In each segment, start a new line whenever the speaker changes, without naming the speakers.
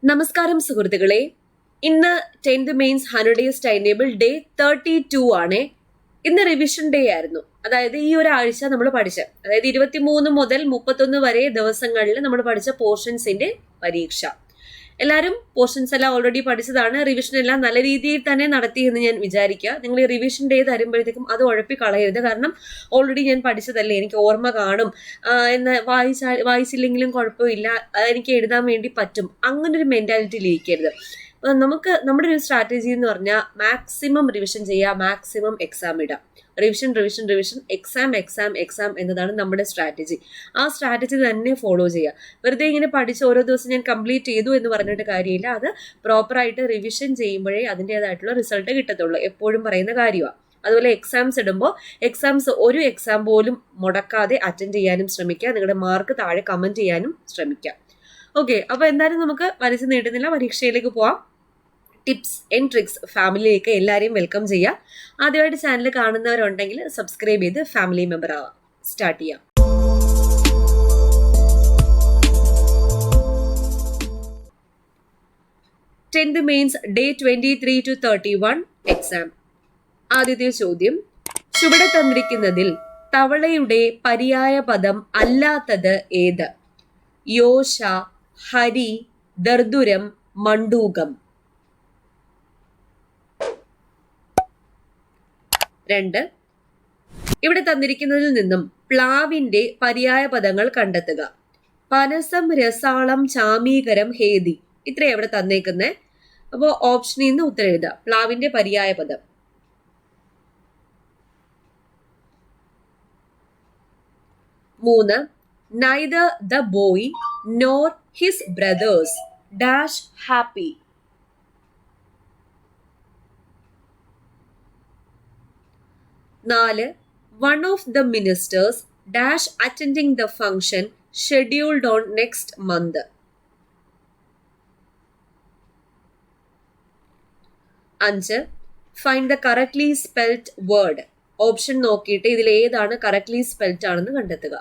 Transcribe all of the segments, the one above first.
നമസ്കാരം സുഹൃത്തുക്കളെ, ഇന്ന് 10th mains 100 days time table day 32 ആണ്. ഇന്ന് റിവിഷൻ ഡേ ആയിരുന്നു. അതായത് ഈ ഒരാഴ്ച നമ്മൾ പഠിച്ച, അതായത് 23 മുതൽ 31 വരെ ദിവസങ്ങളിൽ നമ്മൾ പഠിച്ച പോർഷൻസിന്റെ പരീക്ഷ. എല്ലാവരും പോർഷൻസ് എല്ലാം ഓൾറെഡി പഠിച്ചതാണ്. റിവിഷൻ എല്ലാം നല്ല രീതിയിൽ തന്നെ നടത്തി എന്ന് ഞാൻ വിചാരിക്കുക. നിങ്ങൾ ഈ റിവിഷൻ ഡേ തരുമ്പോഴത്തേക്കും അത് ഉഴപ്പി കളയരുത്. കാരണം ഓൾറെഡി ഞാൻ പഠിച്ചതല്ലേ, എനിക്ക് ഓർമ്മ കാണും എന്ന് വായിച്ചില്ലെങ്കിലും കുഴപ്പമില്ല, എനിക്ക് എഴുതാൻ വേണ്ടി പറ്റും, അങ്ങനൊരു മെന്റാലിറ്റിയിൽ ഇരിക്കരുത്. നമുക്ക് നമ്മുടെ ഒരു സ്ട്രാറ്റജി എന്ന് പറഞ്ഞാൽ മാക്സിമം റിവിഷൻ ചെയ്യുക, മാക്സിമം എക്സാം ഇടുക. Revision revision revision, exam exam exam എന്നതാണ് നമ്മുടെ സ്ട്രാറ്റജി. ആ സ്ട്രാറ്റജി തന്നെ ഫോളോ ചെയ്യുക. വെറുതെ ഇങ്ങനെ പഠിച്ച് ഓരോ ദിവസം ഞാൻ കംപ്ലീറ്റ് ചെയ്തു എന്ന് പറഞ്ഞിട്ട് കാര്യമില്ല. അത് പ്രോപ്പറായിട്ട് റിവിഷൻ ചെയ്യുമ്പോഴേ അതിൻ്റെതായിട്ടുള്ള റിസൾട്ട് കിട്ടത്തുള്ളൂ. എപ്പോഴും പറയുന്ന കാര്യമാണ്. അതുപോലെ എക്സാംസ് ഇടുമ്പോൾ ഒരു എക്സാം പോലും മുടക്കാതെ അറ്റൻഡ് ചെയ്യാനും ശ്രമിക്കുക. നിങ്ങളുടെ മാർക്ക് താഴെ കമൻറ്റ് ചെയ്യാനും ശ്രമിക്കുക. ഓക്കെ, അപ്പോൾ എന്തായാലും നമുക്ക് വലിച്ചു നീട്ടുന്നില്ല, പരീക്ഷയിലേക്ക് പോവാം. ടിപ്സ് ആൻഡ് ട്രിക്സ് ഫാമിലിയിലേക്ക് എല്ലാവരെയും വെൽക്കം ചെയ്യാം. ആദ്യമായിട്ട് ചാനൽ കാണുന്നവരുണ്ടെങ്കിൽ സബ്സ്ക്രൈബ് ചെയ്ത് ഫാമിലി മെമ്പർ ആവാം. സ്റ്റാർട്ട് ചെയ്യാം. Tenth mains day 23 to 31 exam. ആദ്യത്തെ ചോദ്യം, ചുവടെ തന്നിരിക്കുന്നതിൽ തവളയുടെ പര്യായ പദം അല്ലാത്തത് ഏത്? യോശ, ഹരി, ദർദുരം, മണ്ടൂകം. 2. ഇവിടെ തന്നിരിക്കുന്നതിൽ നിന്നും പ്ലാവിന്റെ പര്യായ പദങ്ങൾ കണ്ടെത്തുക. പനസം, രസാളം, ചാമീകരം, ഹേതി. ഇത്രയും ഇവിടെ തന്നേക്കുന്നേ. അപ്പോൾ ഓപ്ഷനിൽ നിന്ന് ഉത്തരം എഴുതുക. പ്ലാവിന്റെ പര്യായ പദം. 3. Neither the boy nor his brothers dash happy. 4. One of the ministers dash attending the function scheduled on next month. 5. Find the correctly spelt word. Option നോക്കിയിട്ട് ഇതിൽ ഏതാണ് കറക്റ്റ്ലി സ്പെൽറ്റ് ആണെന്ന് കണ്ടെത്തുക.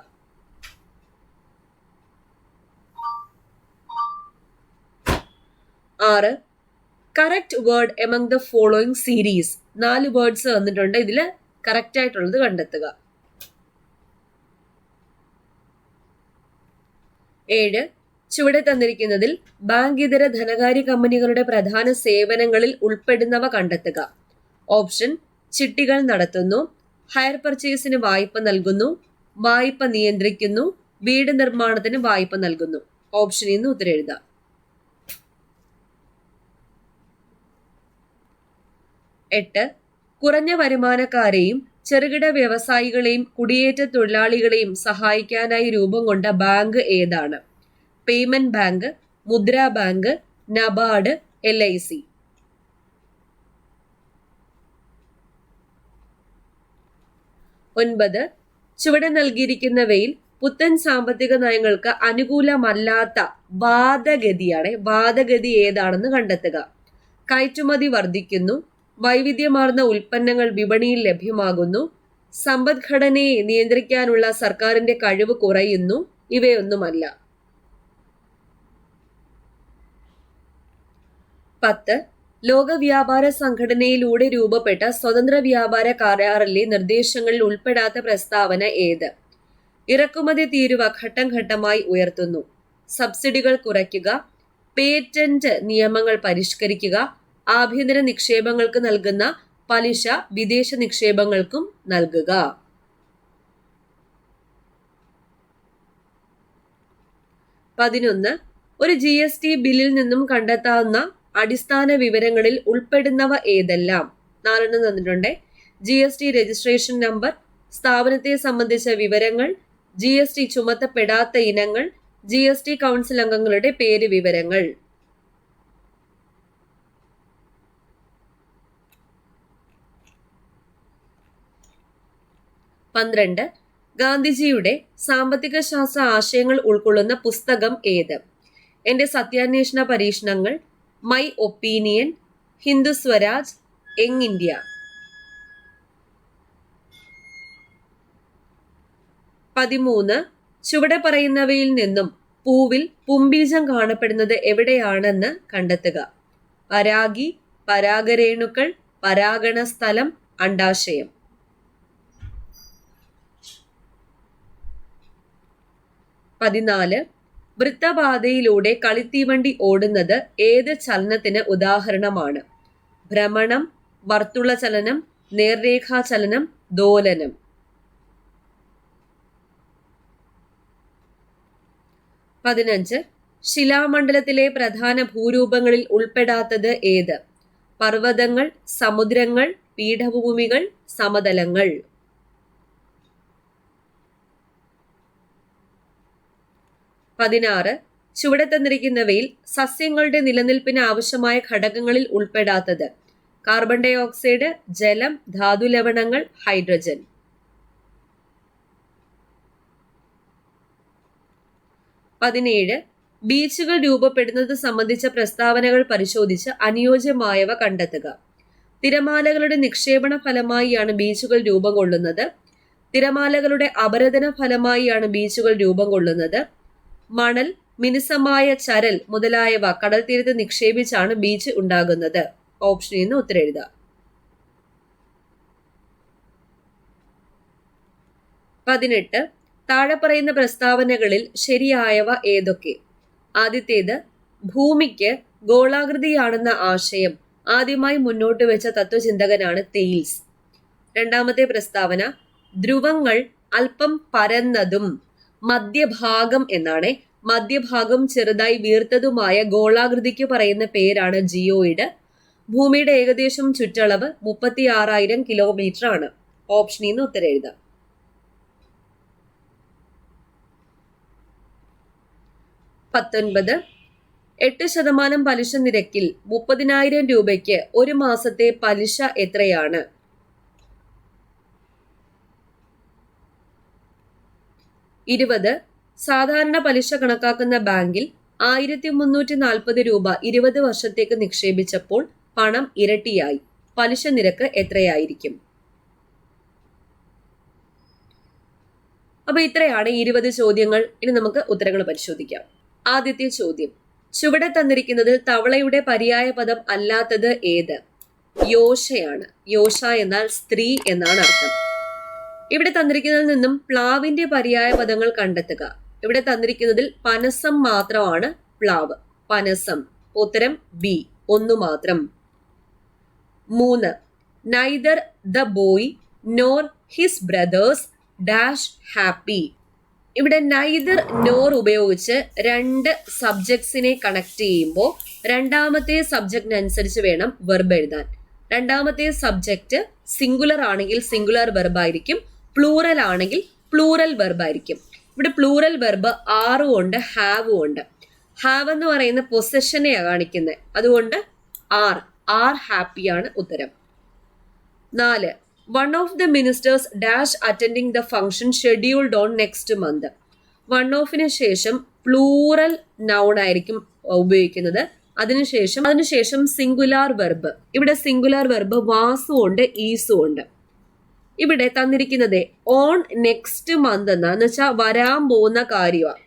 6. Correct word among the following series. 4 words തന്നിട്ടുണ്ട്, ഇതിൽ correct ആയിട്ടുള്ളത് കണ്ടെത്തുക. 7. ചുവടെ തന്നിരിക്കുന്നതിൽ ബാങ്ക് ഇതര ധനകാര്യ കമ്പനികളുടെ പ്രധാന സേവനങ്ങളിൽ ഉൾപ്പെടുന്നവ കണ്ടെത്തുക. ഓപ്ഷൻ: ചിട്ടികൾ നടത്തുന്നു, ഹയർ പർച്ചേസിന് വായ്പ നൽകുന്നു, വായ്പ നിയന്ത്രിക്കുന്നു, വീട് നിർമ്മാണത്തിന് വായ്പ നൽകുന്നു. ഓപ്ഷനിൽ നിന്ന് ഉത്തരം എഴുതാം. 8. കുറഞ്ഞ വരുമാനക്കാരെയും ചെറുകിട വ്യവസായികളെയും കുടിയേറ്റ തൊഴിലാളികളെയും സഹായിക്കാനായി രൂപം കൊണ്ട ബാങ്ക് ഏതാണ്? Payment bank, Mudra bank, NABARD, LIC. 9. ചുവടെ നൽകിയിരിക്കുന്നവയിൽ പുത്തൻ സാമ്പത്തിക നയങ്ങൾക്ക് അനുകൂലമല്ലാത്ത വാദഗതിയാണ്. വാദഗതി ഏതാണെന്ന് കണ്ടെത്തുക. കയറ്റുമതി വർദ്ധിക്കുന്നു, വൈവിധ്യമാർന്ന ഉൽപ്പന്നങ്ങൾ വിപണിയിൽ ലഭ്യമാകുന്നു, സമ്പദ്ഘടനയെ നിയന്ത്രിക്കാനുള്ള സർക്കാരിന്റെ കഴിവ് കുറയുന്നു, ഇവയൊന്നുമല്ല. 10. ലോക വ്യാപാര സംഘടനയിലൂടെ രൂപപ്പെട്ട സ്വതന്ത്ര വ്യാപാര കരാറിലെ നിർദ്ദേശങ്ങളിൽ ഉൾപ്പെടാത്ത പ്രസ്താവന ഏത്? ഇറക്കുമതി തീരുവ ഘട്ടം ഘട്ടമായി ഉയർത്തുന്നു, സബ്സിഡികൾ കുറയ്ക്കുക, പേറ്റന്റ് നിയമങ്ങൾ പരിഷ്കരിക്കുക, ആഭ്യന്തര നിക്ഷേപങ്ങൾക്ക് നൽകുന്ന പലിശ വിദേശ നിക്ഷേപങ്ങൾക്കും നൽകുക. 11. ഒരു GST ബില്ലിൽ നിന്നും കണ്ടെത്താവുന്ന അടിസ്ഥാന വിവരങ്ങളിൽ ഉൾപ്പെടുന്നവ ഏതെല്ലാം? 4 തന്നിട്ടുണ്ട്. GST രജിസ്ട്രേഷൻ നമ്പർ, സ്ഥാപനത്തെ സംബന്ധിച്ച വിവരങ്ങൾ, GST ചുമത്തപ്പെടാത്ത ഇനങ്ങൾ, GST കൗൺസിൽ അംഗങ്ങളുടെ പേര് വിവരങ്ങൾ. 12. ഗാന്ധിജിയുടെ സാമ്പത്തിക ശാസ്ത്ര ആശയങ്ങൾ ഉൾക്കൊള്ളുന്ന പുസ്തകം ഏത്? എന്റെ സത്യാന്വേഷണ പരീക്ഷണങ്ങൾ, my opinion, Hindu Swaraj, young India. 13. ചുവടെ പറയുന്നവയിൽ നിന്നും പൂവിൽ പുംബീജം കാണപ്പെടുന്നത് എവിടെയാണെന്ന് കണ്ടെത്തുക. പരാഗി, പരാഗരേണുക്കൾ, പരാഗണ സ്ഥലം, അണ്ഡാശയം. 14. വൃത്തപാതയിലൂടെ കളിത്തീവണ്ടി ഓടുന്നത് ഏത് ചലനത്തിന് ഉദാഹരണമാണ്? ഭ്രമണം, വർത്തുള ചലനം, നേർരേഖാചലനം, ദോലനം. 15. ശിലാമണ്ഡലത്തിലെ പ്രധാന ഭൂരൂപങ്ങളിൽ ഉൾപ്പെടാത്തത് ഏത്? പർവ്വതങ്ങൾ, സമുദ്രങ്ങൾ, പീഠഭൂമികൾ, സമതലങ്ങൾ. 16. ചുവടെ തന്നിരിക്കുന്നവയിൽ സസ്യങ്ങളുടെ നിലനിൽപ്പിന് ആവശ്യമായ ഘടകങ്ങളിൽ ഉൾപ്പെടാത്തത്? കാർബൺ ഡൈ ഓക്സൈഡ്, ജലം, ധാതുലവണങ്ങൾ, ഹൈഡ്രജൻ. 17. ബീച്ചുകൾ രൂപപ്പെടുന്നത് സംബന്ധിച്ച പ്രസ്താവനകൾ പരിശോധിച്ച് അനുയോജ്യമായവ കണ്ടെത്തുക. തിരമാലകളുടെ നിക്ഷേപണ ഫലമായിയാണ് ബീച്ചുകൾ രൂപം കൊള്ളുന്നത്. തിരമാലകളുടെ അപരദന ഫലമായിയാണ് ബീച്ചുകൾ രൂപം കൊള്ളുന്നത്. മണൽ, മിനുസമായ ചരൽ മുതലായവ കടൽ തീരത്ത് നിക്ഷേപിച്ചാണ് ബീച്ച് ഉണ്ടാകുന്നത്. ഓപ്ഷനിൽ നിന്ന് ഉത്തരം എഴുതുക. 18. താഴെ പറയുന്ന പ്രസ്താവനകളിൽ ശരിയായവ ഏതൊക്കെ? ആദ്യത്തേത്, ഭൂമിക്ക് ഗോളാകൃതിയാണെന്ന ആശയം ആദ്യമായി മുന്നോട്ട് വെച്ച തത്വചിന്തകനാണ് തെയിൽസ്. രണ്ടാമത്തെ പ്രസ്താവന, ധ്രുവങ്ങൾ അല്പം പരന്നതും മധ്യഭാഗം എന്നാണ്. മധ്യഭാഗം ചെറുതായി വീർത്തതുമായ ഗോളാകൃതിക്ക് പറയുന്ന പേരാണ് ജിയോയിഡ്. ഭൂമിയുടെ ഏകദേശം ചുറ്റളവ് 36,000 കിലോമീറ്റർ ആണ്. ഓപ്ഷനിൽ നിന്ന് ഉത്തരം എഴുതാം. 19. 8% പലിശ നിരക്കിൽ 30,000 രൂപയ്ക്ക് ഒരു മാസത്തെ പലിശ എത്രയാണ്? 20. സാധാരണ പലിശ കണക്കാക്കുന്ന ബാങ്കിൽ 1,340 രൂപ 20 വർഷത്തേക്ക് നിക്ഷേപിച്ചപ്പോൾ പണം ഇരട്ടിയായി. പലിശ നിരക്ക് എത്രയായിരിക്കും? അപ്പൊ ഇത്രയാണ് 20 ചോദ്യങ്ങൾ. ഇനി നമുക്ക് ഉത്തരങ്ങൾ പരിശോധിക്കാം. ആദ്യത്തെ ചോദ്യം, ചുവടെ തന്നിരിക്കുന്നതിൽ തവളയുടെ പര്യായ പദം അല്ലാത്തത് ഏത്? യോശയാണ്. യോശ എന്നാൽ സ്ത്രീ എന്നാണ് അർത്ഥം. ഇവിടെ തന്നിരിക്കുന്നതിൽ നിന്നും പ്ലാവിന്റെ പര്യായ പദങ്ങൾ കണ്ടെത്തുക. ഇവിടെ തന്നിരിക്കുന്നതിൽ പനസം മാത്രമാണ് പ്ലാവ്. പനസം. ഉത്തരം ബി, ഒന്നു മാത്രം. 3. Neither the boy nor his brother's dash happy. ഇവിടെ നൈദർ നോർ ഉപയോഗിച്ച് രണ്ട് സബ്ജക്ട്സിനെ കണക്ട് ചെയ്യുമ്പോൾ രണ്ടാമത്തെ സബ്ജക്റ്റിനനുസരിച്ച് വേണം വെർബ് എഴുതാൻ. രണ്ടാമത്തെ സബ്ജക്റ്റ് സിംഗുലർ ആണെങ്കിൽ സിംഗുലർ വെർബ് ആയിരിക്കും, പ്ലൂറൽ ആണെങ്കിൽ പ്ലൂറൽ വെർബ് ആയിരിക്കും. ഇവിടെ പ്ലൂറൽ വെർബ് ആറും ഉണ്ട്, ഹാവും ഉണ്ട്. ഹാവ് എന്ന് പറയുന്ന പൊസഷനെയാണ് കാണിക്കുന്നത്, അതുകൊണ്ട് ആർ ഹാപ്പിയാണ് ഉത്തരം. 4. One of the ministers dash attending the function scheduled on next month. One ofന് ശേഷം പ്ലൂറൽ നൗൺ ആയിരിക്കും ഉപയോഗിക്കുന്നത്. അതിനുശേഷം സിംഗുലാർ വെർബ്. ഇവിടെ സിംഗുലാർ വെർബ് വാസും ഉണ്ട്, ഈസും ഉണ്ട്. ഇവിടെ തന്നിരിക്കുന്നത് ഓൺ നെക്സ്റ്റ് മന്ത് എന്ന് വെച്ചാൽ വരാൻ പോകുന്ന കാര്യമാണ്.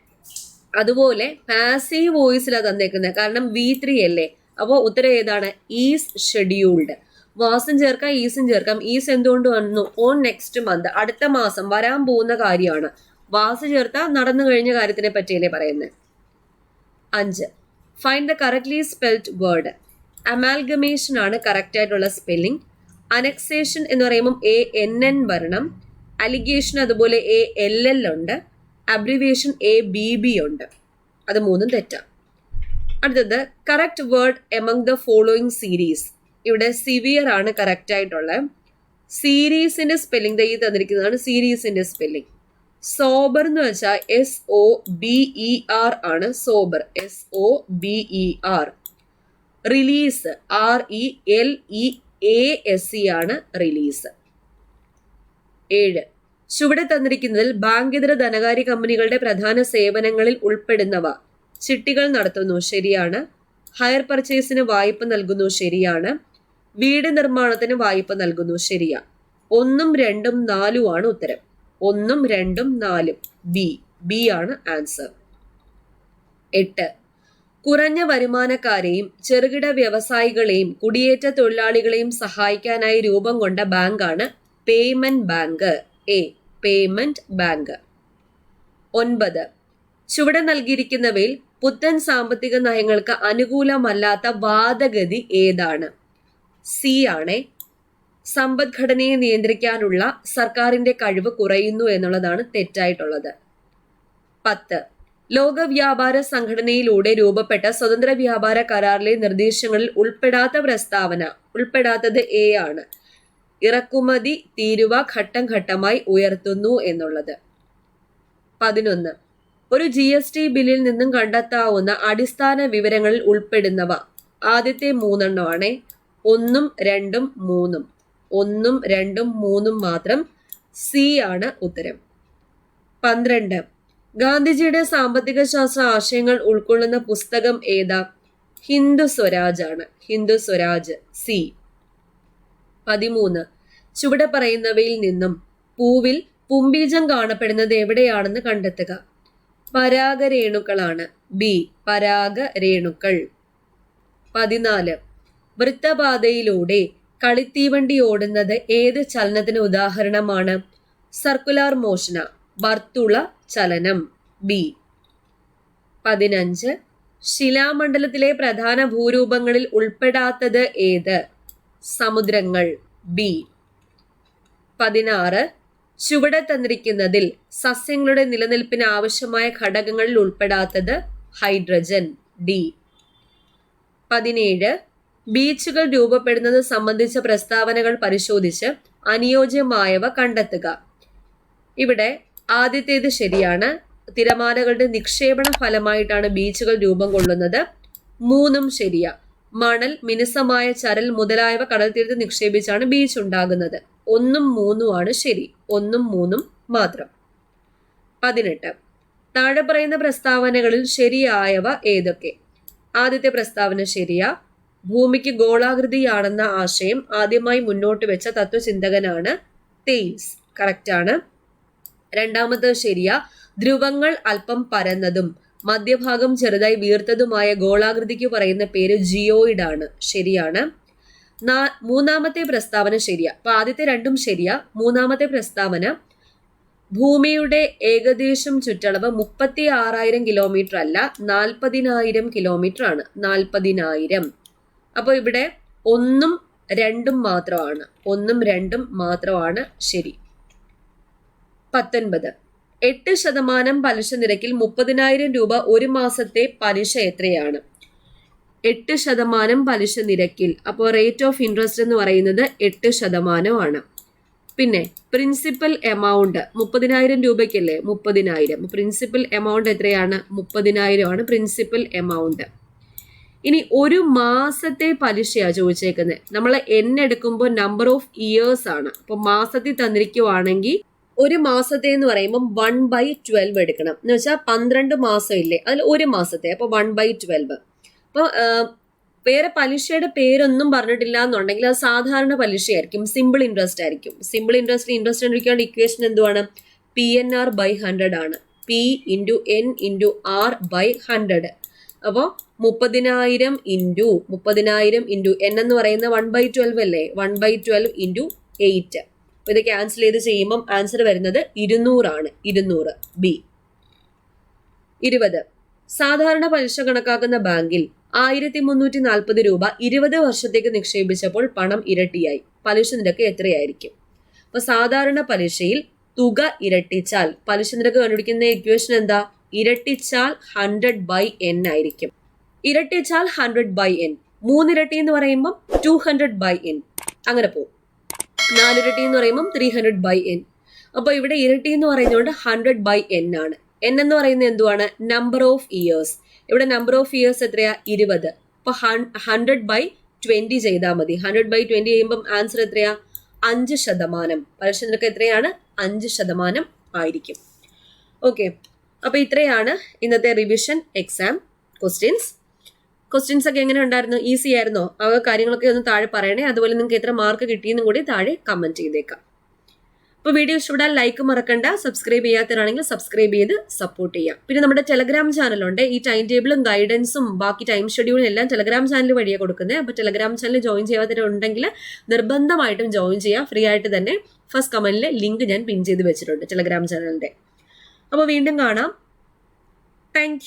അതുപോലെ പാസീവ് വോയിസിലാണ് തന്നേക്കുന്നത്, കാരണം V3 അല്ലേ. അപ്പോൾ ഉത്തരം ഏതാണ്? Is scheduled. വാസും ചേർക്കാം, ഈസും ചേർക്കാം. ഈസ് എന്തുകൊണ്ട് വന്നു? ഓൺ നെക്സ്റ്റ് മന്ത്, അടുത്ത മാസം വരാൻ പോകുന്ന കാര്യമാണ്. വാസ് ചേർത്താൽ നടന്നു കഴിഞ്ഞ കാര്യത്തിനെ പറ്റിയല്ലേ പറയുന്നത്. 5. Find the correctly spelled word. Amalgamation ആണ് കറക്റ്റ് ആയിട്ടുള്ള സ്പെല്ലിംഗ്. അനക്സേഷൻ എന്ന് പറയുമ്പോൾ ANN വരണം. അലിഗേഷൻ അതുപോലെ ALL ഉണ്ട്. അബ്രിവേഷൻ ABB ഉണ്ട്. അത് മൂന്നും തെറ്റാം. അടുത്തത്, correct word among the following series. ഇവിടെ സിവിയർ ആണ് കറക്റ്റ് ആയിട്ടുള്ളത്. സീരീസിന്റെ സ്പെല്ലിംഗ് ഈ തന്നിരിക്കുന്നതാണ് സീരീസിന്റെ സ്പെല്ലിംഗ്. സോബർ എന്ന് വെച്ചാൽ SOBER ആണ് സോബർ, SOBER. റിലീസ് RELEASE ആണ് റിലീസ്. 7. ചുവടെ തന്നിരിക്കുന്നതിൽ ബാങ്കിതര ധനകാര്യ കമ്പനികളുടെ പ്രധാന സേവനങ്ങളിൽ ഉൾപ്പെടുന്നവ. ചിട്ടികൾ നടത്തുന്നു, ശരിയാണ്. ഹയർ പർച്ചേസിന് വായ്പ നൽകുന്നു, ശരിയാണ്. വീട് നിർമ്മാണത്തിന് വായ്പ നൽകുന്നു, ശരിയാ. 1, 2, 4 ആണ് ഉത്തരം. 1, 2, 4 ബി ആണ് ആൻസർ. 8. കുറഞ്ഞ വരുമാനക്കാരെയും ചെറുകിട വ്യവസായികളെയും കുടിയേറ്റ തൊഴിലാളികളെയും സഹായിക്കാനായി രൂപം കൊണ്ട ബാങ്കാണ് payment bank. A. Payment bank. 9. ചുവടെ നൽകിയിരിക്കുന്നവയിൽ പുത്തൻ സാമ്പത്തിക നയങ്ങൾക്ക് അനുകൂലമല്ലാത്ത വാദഗതി ഏതാണ്? സി ആണ്. സമ്പദ്ഘടനയെ നിയന്ത്രിക്കാനുള്ള സർക്കാരിന്റെ കഴിവ് കുറയുന്നു എന്നുള്ളതാണ് തെറ്റായിട്ടുള്ളത്. 10. ലോക വ്യാപാര സംഘടനയിലൂടെ രൂപപ്പെട്ട സ്വതന്ത്ര വ്യാപാര കരാറിലെ നിർദ്ദേശങ്ങളിൽ ഉൾപ്പെടാത്തത് എ ആണ്. ഇറക്കുമതി തീരുവ ഘട്ടം ഘട്ടമായി ഉയർത്തുന്നു എന്നുള്ളത്. 11. ഒരു GST ബില്ലിൽ നിന്നും കണ്ടെത്താവുന്ന അടിസ്ഥാന വിവരങ്ങളിൽ ഉൾപ്പെടുന്നവ ആദ്യത്തെ 3 എണ്ണമാണ്. 1, 2, 3. 1, 2, 3 മാത്രം. സി ആണ് ഉത്തരം. 12. ഗാന്ധിജിയുടെ സാമ്പത്തിക ശാസ്ത്ര ആശയങ്ങൾ ഉൾക്കൊള്ളുന്ന പുസ്തകം ഏതാ? ഹിന്ദു സ്വരാജ് ആണ്. ഹിന്ദു സ്വരാജ്. സി. 13. ചുവടെ പറയുന്നവയിൽ നിന്നും പൂവിൽ പുംബീജം കാണപ്പെടുന്നത് എവിടെയാണെന്ന് കണ്ടെത്തുക. പരാഗരേണുക്കളാണ്. ബി. പരാഗരേണുക്കൾ. 14. വൃത്തപാതയിലൂടെ കളിത്തീവണ്ടി ഓടുന്നത് ഏത് ചലനത്തിന് ഉദാഹരണമാണ്? സർക്കുലാർ മോഷന, വർത്തുള ചലനം. ബി. 15. ശിലാമണ്ഡലത്തിലെ പ്രധാന ഭൂരൂപങ്ങളിൽ ഉൾപ്പെടാത്തത് ഏത്? സമുദ്രങ്ങൾ. ബി. 16. ചുവടെ തന്നിരിക്കുന്നതിൽ സസ്യങ്ങളുടെ നിലനിൽപ്പിന് ആവശ്യമായ ഘടകങ്ങളിൽ ഉൾപ്പെടാത്തത് ഹൈഡ്രജൻ. ഡി. 17. ബീച്ചുകൾ രൂപപ്പെടുന്നത് സംബന്ധിച്ച പ്രസ്താവനകൾ പരിശോധിച്ച് അനുയോജ്യമായവ കണ്ടെത്തുക. ഇവിടെ ആദ്യത്തേത് ശരിയാണ്. തിരമാലകളുടെ നിക്ഷേപണ ഫലമായിട്ടാണ് ബീച്ചുകൾ രൂപം കൊള്ളുന്നത്. 3 ശരിയാ. മണൽ, മിനുസമായ ചരൽ മുതലായവ കടൽ തീരത്ത് നിക്ഷേപിച്ചാണ് ബീച്ച് ഉണ്ടാകുന്നത്. 1, 3 ആണ് ശരി. 1, 3 മാത്രം. 18. താഴെ പറയുന്ന പ്രസ്താവനകളിൽ ശരിയായവ ഏതൊക്കെ? ആദ്യത്തെ പ്രസ്താവന ശരിയാ. ഭൂമിക്ക് ഗോളാകൃതിയാണെന്ന ആശയം ആദ്യമായി മുന്നോട്ട് വെച്ച തത്വചിന്തകനാണ് തെയിൽസ്. കറക്റ്റ് ആണ്. രണ്ടാമത് ശരിയാ. ധ്രുവങ്ങൾ അല്പം പരന്നതും മധ്യഭാഗം ചെറുതായി വീർത്തതുമായ ഗോളാകൃതിക്ക് പറയുന്ന പേര് ജിയോയിഡ് ആണ്. ശരിയാണ്. മൂന്നാമത്തെ പ്രസ്താവന ശരിയാ. അപ്പൊ ആദ്യത്തെ രണ്ടും ശരിയാ. മൂന്നാമത്തെ പ്രസ്താവന ഭൂമിയുടെ ഏകദേശം ചുറ്റളവ് 36,000 കിലോമീറ്റർ അല്ല, 40,000 കിലോമീറ്റർ ആണ്. 40,000. അപ്പോൾ ഇവിടെ 1ഉം 2ഉം മാത്രമാണ്. 1ഉം 2ഉം മാത്രമാണ് ശരി. 19. 8% പലിശ നിരക്കിൽ 30,000 രൂപ ഒരു മാസത്തെ പലിശ എത്രയാണ്? 8% പലിശ നിരക്കിൽ. അപ്പോൾ റേറ്റ് ഓഫ് ഇൻട്രസ്റ്റ് എന്ന് പറയുന്നത് 8% ആണ്. പിന്നെ പ്രിൻസിപ്പൽ എമൗണ്ട് 30,000 രൂപയ്ക്കല്ലേ? 30,000. പ്രിൻസിപ്പൽ എമൗണ്ട് എത്രയാണ്? 30,000 ആണ് പ്രിൻസിപ്പൽ എമൗണ്ട്. ഇനി ഒരു മാസത്തെ പലിശയാണ് ചോദിച്ചേക്കുന്നത്. നമ്മൾ എടുക്കുമ്പോൾ നമ്പർ ഓഫ് ഇയേഴ്സ് ആണ്. അപ്പൊ മാസത്തിൽ തന്നിരിക്കുവാണെങ്കിൽ ഒരു മാസത്തെ എന്ന് പറയുമ്പോൾ 1/12 എടുക്കണം. എന്ന് വെച്ചാൽ 12 മാസം ഇല്ലേ, അതിൽ ഒരു മാസത്തെ. അപ്പൊ 1/12. അപ്പൊ വേറെ പലിശയുടെ പേരൊന്നും പറഞ്ഞിട്ടില്ല എന്നുണ്ടെങ്കിൽ അത് സാധാരണ പലിശയായിരിക്കും. സിമ്പിൾ ഇൻട്രസ്റ്റ് ആയിരിക്കും. സിമ്പിൾ ഇൻട്രസ്റ്റ് കണ്ടുപിടിക്കാനുള്ള ഇക്വേഷൻ എന്തുവാണ്? PNR/100 ആണ്. P × N × R/100. അപ്പോൾ 30,000 × N എന്ന് പറയുന്ന 1/12 അല്ലേ? 1/12 × 8. അപ്പൊ ഇത് ക്യാൻസൽ ചെയ്ത് ചെയ്യുമ്പം ആൻസർ വരുന്നത് 200 ആണ്. 200. ബി. 20. സാധാരണ പലിശ കണക്കാക്കുന്ന ബാങ്കിൽ 1,340 രൂപ 20 വർഷത്തേക്ക് നിക്ഷേപിച്ചപ്പോൾ പണം ഇരട്ടിയായി. പലിശ നിരക്ക് എത്രയായിരിക്കും? അപ്പൊ സാധാരണ പലിശയിൽ തുക ഇരട്ടിച്ചാൽ പലിശ നിരക്ക് കണ്ടുപിടിക്കുന്ന ഇക്വേഷൻ എന്താ? ഇരട്ടിച്ചാൽ 100/n ആയിരിക്കും. ഇരട്ടിച്ചാൽ 100/n. 3 ഇരട്ടി എന്ന് പറയുമ്പോൾ 200/n. അങ്ങനെ പോകും. 4 ഇരട്ടി എന്ന് പറയുമ്പോൾ 300/n. അപ്പൊ ഇവിടെ ഇരട്ടി എന്ന് പറയുന്നതുകൊണ്ട് 100/n ആണ്. n എന്ന് പറയുന്നത് എന്തുവാണ്? Number of years. ഇവിടെ നമ്പർ ഓഫ് ഇയേഴ്സ് എത്രയാ? 20. അപ്പൊ 100/20 ചെയ്താൽ മതി. 100/20 ചെയ്യുമ്പോൾ ആൻസർ എത്രയാ? 5%. പലിശ നിരക്ക് എത്രയാണ്? 5% ആയിരിക്കും. ഓക്കെ. അപ്പൊ ഇത്രയാണ് ഇന്നത്തെ റിവിഷൻ എക്സാം ക്വസ്റ്റ്യൻസ് ഒക്കെ എങ്ങനെ ഉണ്ടായിരുന്നു? ഈസി ആയിരുന്നോ? ആ കാര്യങ്ങളൊക്കെ ഒന്ന് താഴെ പറയണേ. അതുപോലെ നിങ്ങൾക്ക് എത്ര മാർക്ക് കിട്ടിയെന്നും കൂടി താഴെ കമന്റ് ചെയ്തേക്കാം. അപ്പോൾ വീഡിയോ ഇഷ്ടപ്പെട്ടാൽ ലൈക്ക് മറക്കണ്ട, സബ്സ്ക്രൈബ് ചെയ്യാത്തവരാണെങ്കിൽ സബ്സ്ക്രൈബ് ചെയ്ത് സപ്പോർട്ട് ചെയ്യാം. പിന്നെ നമ്മുടെ ടെലഗ്രാം ചാനലുണ്ട്. ഈ ടൈം ടേബിളും ഗൈഡൻസും ബാക്കി ടൈം ഷെഡ്യൂളും എല്ലാം ടെലഗ്രാം ചാനൽ വഴിയാണ് കൊടുക്കുന്നത്. അപ്പോൾ ടെലഗ്രാം ചാനൽ ജോയിൻ ചെയ്യാത്തവരുണ്ടെങ്കിൽ നിർബന്ധമായിട്ടും ജോയിൻ ചെയ്യുക. ഫ്രീ ആയിട്ട് തന്നെ ഫസ്റ്റ് കമന്റിൽ ലിങ്ക് ഞാൻ പിൻ ചെയ്ത് വെച്ചിട്ടുണ്ട് ടെലഗ്രാം ചാനലിന്റെ. അപ്പോൾ വീണ്ടും കാണാം. താങ്ക്